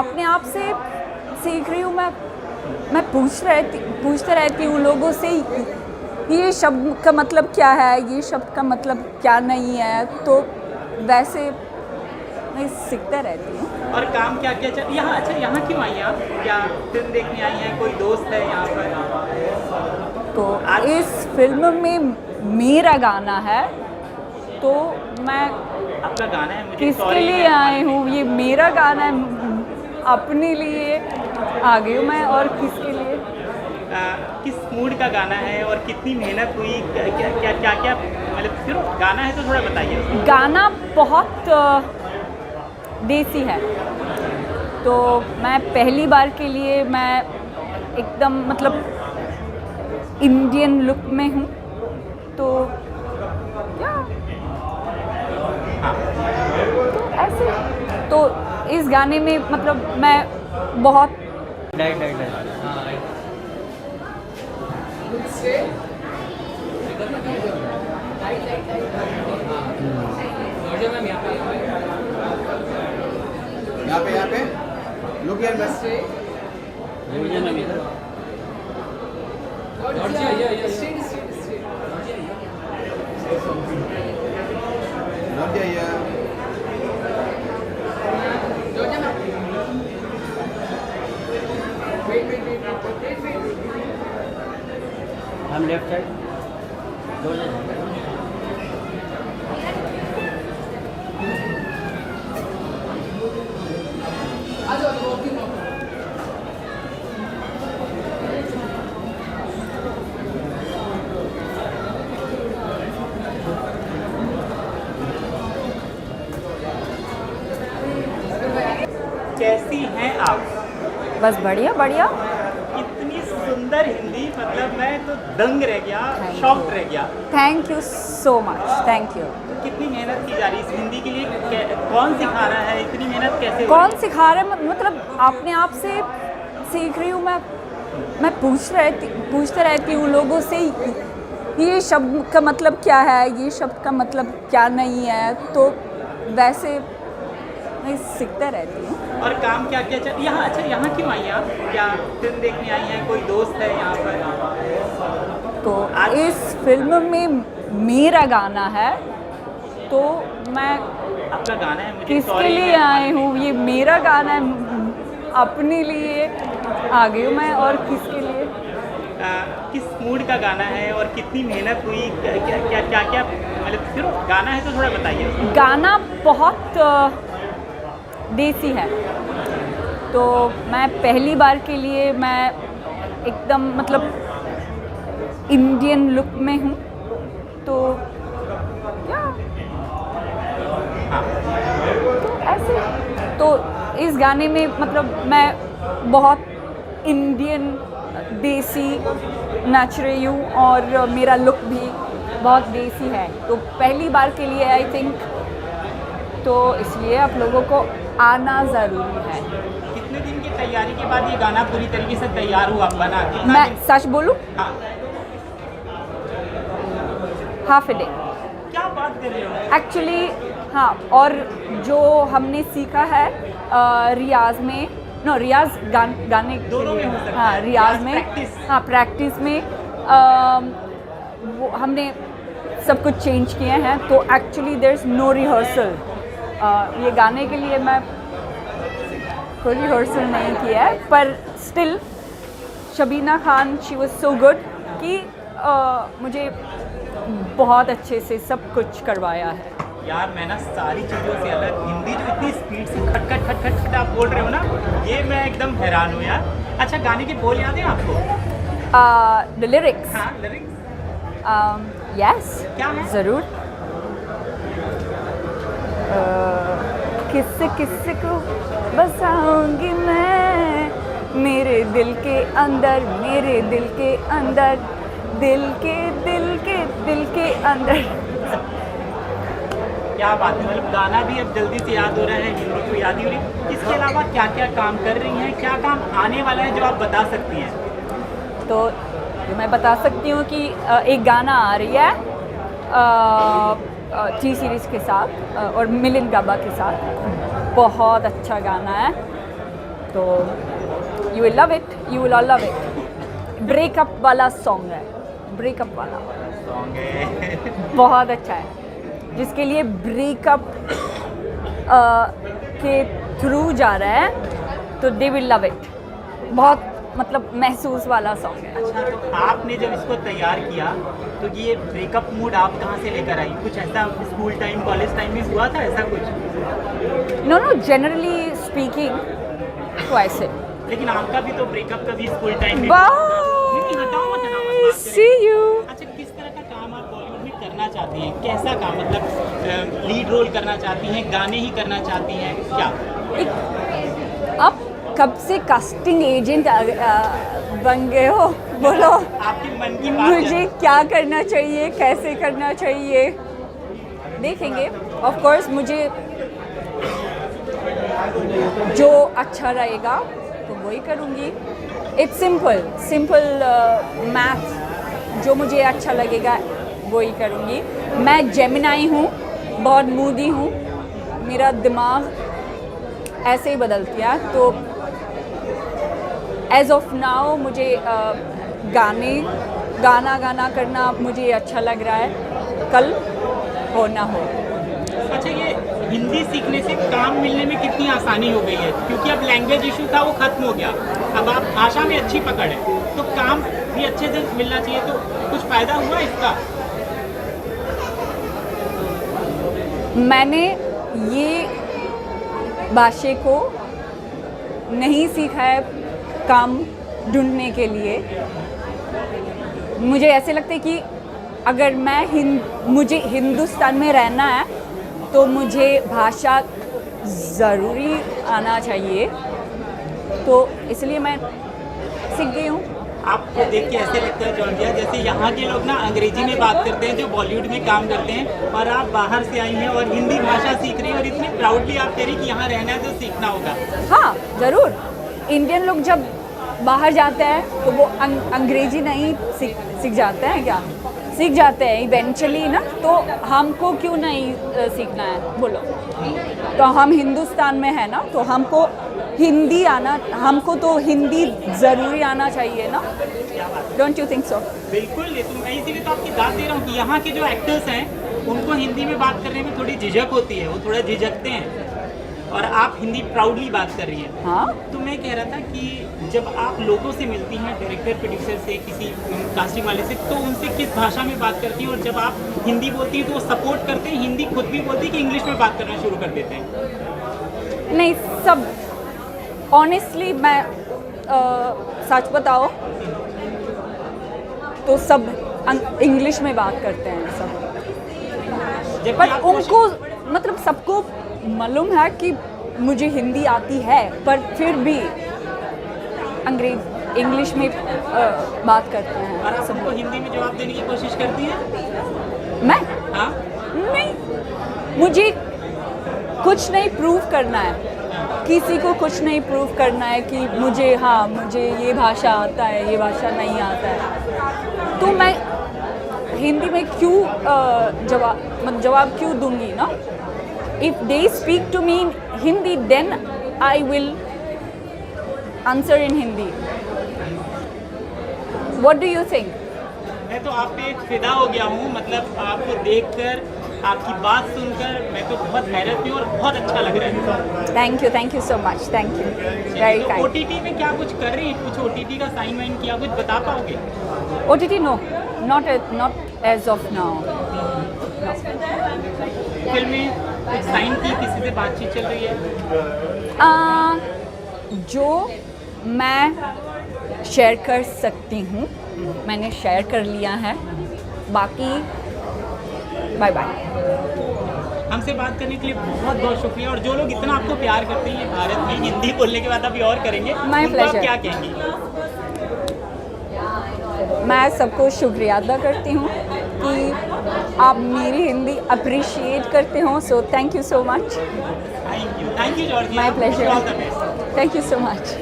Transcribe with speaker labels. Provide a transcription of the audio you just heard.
Speaker 1: अपने आप से सीख रही हूँ मैं पूछते रहती हूँ लोगों से ये शब्द का मतलब क्या है, ये शब्द का मतलब क्या नहीं है, तो वैसे मैं सीखते रहती हूँ।
Speaker 2: और काम क्या क्या चल यहाँ? अच्छा, यहाँ क्यों आई हैं आप? क्या फिल्म देखने आई हैं? कोई दोस्त है यहाँ पर?
Speaker 1: तो
Speaker 2: आज
Speaker 1: इस फिल्म में मेरा गाना है, तो मैं
Speaker 2: आपका गाना है? मुझे
Speaker 1: किसके
Speaker 2: सॉरी
Speaker 1: लिए आई हूँ, ये मेरा गाना है, अपने लिए आ गई हूँ मैं। और किसके लिए?
Speaker 2: किस मूड का गाना है और कितनी मेहनत हुई? क्या क्या क्या क्या, क्या मतलब फिर गाना है तो थोड़ा बताइए उसको।
Speaker 1: गाना बहुत देसी है, तो मैं पहली बार के लिए मैं एकदम मतलब इंडियन लुक में हूँ, तो क्या तो ऐसे तो इस गाने में मतलब मैं बहुत
Speaker 3: यहाँ पे लुक यार बस लौट जाइए।
Speaker 4: हम लेफ्ट साइड दो
Speaker 2: कैसी हैं आप?
Speaker 1: बस बढ़िया बढ़िया।
Speaker 2: इतनी सुंदर हिंदी, मतलब मैं तो दंग रह गया,
Speaker 1: Thank
Speaker 2: शॉक्ड
Speaker 1: you.
Speaker 2: रह गया।
Speaker 1: Thank you so much, thank you.
Speaker 2: कितनी मेहनत की जा रही है इस हिंदी के लिए? कौन सिखा रहा है? इतनी मेहनत कैसे हो
Speaker 1: कौन
Speaker 2: रही?
Speaker 1: सिखा रहा है? मतलब अपने आप से सीख रही हूँ मैं पूछते रहती हूँ लोगों से ये शब्द का मतलब क्या है, ये शब्द का मतलब क्या नहीं है, तो वैसे मैं सीखते रहती हूँ।
Speaker 2: और काम क्या क्या चल यहाँ? अच्छा, यहाँ क्यों आई हैं आप? क्या फिल्म देखने आई हैं? कोई दोस्त है यहाँ पर?
Speaker 1: तो
Speaker 2: आज
Speaker 1: इस फिल्म में मेरा गाना है, तो मैं
Speaker 2: आपका गाना है? मुझे
Speaker 1: किसके
Speaker 2: सॉरी
Speaker 1: लिए आई हूँ, ये मेरा गाना है, अपने लिए आ गई हूँ मैं। और किसके लिए?
Speaker 2: किस मूड का गाना है और कितनी मेहनत हुई? क्या क्या क्या क्या, क्या मतलब फिर गाना है तो थोड़ा बताइए उसको।
Speaker 1: गाना बहुत देसी है, तो मैं पहली बार के लिए मैं एकदम मतलब इंडियन लुक में हूँ, तो क्या तो ऐसे तो इस गाने में मतलब मैं बहुत इंडियन देसी नाच रही हूँ, और मेरा लुक भी बहुत देसी है, तो पहली बार के लिए आई थिंक, तो इसलिए आप लोगों को आना ज़रूरी है।
Speaker 2: कितने दिन की तैयारी के बाद ये गाना पूरी तरीके से तैयार हुआ, बना? कितना
Speaker 1: मैं
Speaker 2: दिन?
Speaker 1: सच बोलूँ,
Speaker 2: हाँ,
Speaker 1: हाफ ए डे
Speaker 2: क्या बात कर रहे हो?
Speaker 1: एक्चुअली। हाँ, और जो हमने सीखा है रियाज में, रियाज गाने के
Speaker 2: दोनों में
Speaker 1: लिए,
Speaker 2: हो सकता
Speaker 1: हाँ
Speaker 2: है।
Speaker 1: रियाज
Speaker 2: रियाज,
Speaker 1: में,
Speaker 2: प्रैक्टिस।
Speaker 1: हाँ प्रैक्टिस में वो हमने सब कुछ चेंज किए हैं, तो actually there is no rehearsal. ये गाने के लिए मैं कोई रिहर्सल नहीं किया है, पर still Shabina Khan she was so good कि मुझे बहुत अच्छे से सब कुछ करवाया है।
Speaker 2: यार मैं ना सारी चीज़ों से अलग, हिंदी जो इतनी स्पीड से खट खट खट खट खट आप बोल रहे हो ना, ये मैं एकदम हैरान हूँ यार। अच्छा, गाने के बोल याद है आपको?
Speaker 1: द लिरिक्स,
Speaker 2: हाँ, लिरिक्स
Speaker 1: यस
Speaker 2: क्या है?
Speaker 1: ज़रूर। किस किस को बसाऊंगी मैं मेरे दिल के अंदर, मेरे दिल के अंदर, दिल के अंदर।
Speaker 2: क्या बात है, मतलब गाना भी अब जल्दी से याद हो रहा है, हिंदी को याद ही हो रही है। इसके अलावा क्या क्या काम कर रही हैं? क्या काम आने वाला है जो आप बता सकती हैं?
Speaker 1: तो मैं बता सकती हूँ कि एक गाना आ रही है टी सीरीज़ के साथ और मिलिंद गाबा के साथ। बहुत अच्छा गाना है, तो you will love it, you will all love it. Breakup वाला सॉन्ग है, ब्रेकअप वाला
Speaker 2: सॉन्ग है।
Speaker 1: बहुत अच्छा है, जिसके लिए ब्रेकअप के थ्रू जा रहा है तो दे विल लव इट। बहुत मतलब महसूस वाला सॉन्ग है।
Speaker 2: अच्छा, तो आपने जब इसको तैयार किया तो ये ब्रेकअप मूड आप कहाँ से लेकर आई? कुछ ऐसा स्कूल टाइम, कॉलेज टाइम में हुआ था ऐसा कुछ?
Speaker 1: नो नो, जनरली स्पीकिंग तो ऐसे।
Speaker 2: लेकिन आपका भी तो ब्रेकअप का भी स्कूल टाइम में।
Speaker 1: बाय,
Speaker 2: हटाओ मत, हटाओ मत, बात
Speaker 1: सी
Speaker 2: करें।
Speaker 1: यू।
Speaker 2: अच्छा, किस तरह का काम आप बॉलीवुड में करना चाहती हैं? कैसा काम, मतलब लीड रोल करना चाहती हैं, गाने ही करना चाहती हैं, क्या?
Speaker 1: आप कब से कास्टिंग एजेंट बन गए हो? बोलो
Speaker 2: आपके मन की बात
Speaker 1: मुझे
Speaker 2: है।
Speaker 1: क्या करना चाहिए, कैसे करना चाहिए, देखेंगे। ऑफ कोर्स मुझे जो अच्छा रहेगा तो वही करूँगी। इट्स सिंपल सिंपल मैथ, जो मुझे अच्छा लगेगा वही करूँगी। मैं जेमिनाई हूँ, बहुत मूडी हूँ, मेरा दिमाग ऐसे ही बदलती है। तो एज ऑफ नाउ मुझे गाना करना मुझे अच्छा लग रहा है, कल हो ना हो।
Speaker 2: अच्छा, ये हिंदी सीखने से काम मिलने में कितनी आसानी हो गई है? क्योंकि अब लैंग्वेज इशू था वो खत्म हो गया, अब आप भाषा में अच्छी पकड़ है तो काम भी अच्छे से मिलना चाहिए। तो कुछ फ़ायदा हुआ इसका?
Speaker 1: मैंने ये भाषा को नहीं सीखा है काम ढूंढने के लिए। मुझे ऐसे लगता है कि अगर मैं मुझे हिंदुस्तान में रहना है तो मुझे भाषा ज़रूरी आना चाहिए, तो इसलिए मैं सीख गई हूँ।
Speaker 2: आपको देख के ऐसे लगता है जॉर्जिया, जैसे यहाँ के लोग ना अंग्रेजी में बात करते हैं जो बॉलीवुड में काम करते हैं, और आप बाहर से आई हैं और हिंदी भाषा सीख रही हैं और इतनी प्राउडली आप कह रही कि यहाँ रहना है तो सीखना होगा।
Speaker 1: हाँ ज़रूर, इंडियन लोग जब बाहर जाते हैं तो वो अंग्रेजी नहीं सीख जाते हैं, क्या सीख जाते हैं इवेंचुअली ना। तो हमको क्यों नहीं सीखना है बोलो? तो हम हिंदुस्तान में है ना, तो हमको हिंदी आना, हमको तो हिंदी ज़रूरी आना चाहिए ना। Don't you think so?
Speaker 2: बिल्कुल, ये तो मैं इसीलिए तो आपकी दाद दे रहा हूँ कि यहाँ के जो एक्टर्स हैं उनको हिंदी में बात करने में थोड़ी झिझक होती है, वो थोड़ा झिझकते हैं, और आप हिंदी प्राउडली बात कर रही हैं।
Speaker 1: हाँ,
Speaker 2: तो मैं कह रहा था कि जब आप लोगों से मिलती हैं, डायरेक्टर प्रोड्यूसर से, किसी कास्टिंग वाले से, तो उनसे किस भाषा में बात करती हैं? और जब आप हिंदी बोलती हैं तो वो सपोर्ट करते हैं, हिंदी खुद भी बोलती है कि इंग्लिश में बात करना शुरू कर देते हैं?
Speaker 1: नहीं, सब ऑनेस्टली मैं सच बताओ तो सब इंग्लिश में बात करते हैं सब।
Speaker 2: जबकि
Speaker 1: पर
Speaker 2: आप
Speaker 1: उनको मतलब सबको मालूम है कि मुझे हिंदी आती है, पर फिर भी इंग्लिश में बात करते हैं।
Speaker 2: और आप उनको हिंदी में जवाब देने की कोशिश करती हैं?
Speaker 1: मैं
Speaker 2: हाँ,
Speaker 1: नहीं, मुझे कुछ नहीं प्रूव करना है, किसी को कुछ नहीं प्रूव करना है कि मुझे ये भाषा आता है, ये भाषा नहीं आता है। तो मैं हिंदी में क्यों जवाब क्यों दूंगी ना? If they speak to me in Hindi, then I will answer in Hindi. What do you think?
Speaker 2: मैं तो आप पे फिदा हो गया हूँ, मतलब आपको देखकर, आपकी बात सुनकर मैं तो बहुत हैरत में और बहुत अच्छा लग रहा है।
Speaker 1: Thank you so much. Thank you. Very
Speaker 2: तो
Speaker 1: kind.
Speaker 2: OTT में क्या कुछ कर रही हैं? कुछ OTT का साइन वाइन किया, कुछ बता पाओगे?
Speaker 1: OTT no, not as of now.
Speaker 2: फिल्में कुछ साइन की, किसी से बातचीत चल रही है?
Speaker 1: जो मैं शेयर कर सकती हूँ मैंने शेयर कर लिया है, बाकी बाय बाय।
Speaker 2: हमसे बात करने के लिए बहुत बहुत शुक्रिया। और जो लोग इतना आपको प्यार करते हैं भारत में, हिंदी बोलने के बाद अभी और करेंगे,
Speaker 1: My
Speaker 2: उनको आप
Speaker 1: pleasure.
Speaker 2: क्या कहेंगी?
Speaker 1: मैं सबको शुक्रिया अदा करती हूँ कि आप मेरी हिंदी अप्रिशिएट करते हो, so thank you so much.
Speaker 2: Thank you Georgia.
Speaker 1: My pleasure.
Speaker 2: All the best.
Speaker 1: Thank you so much.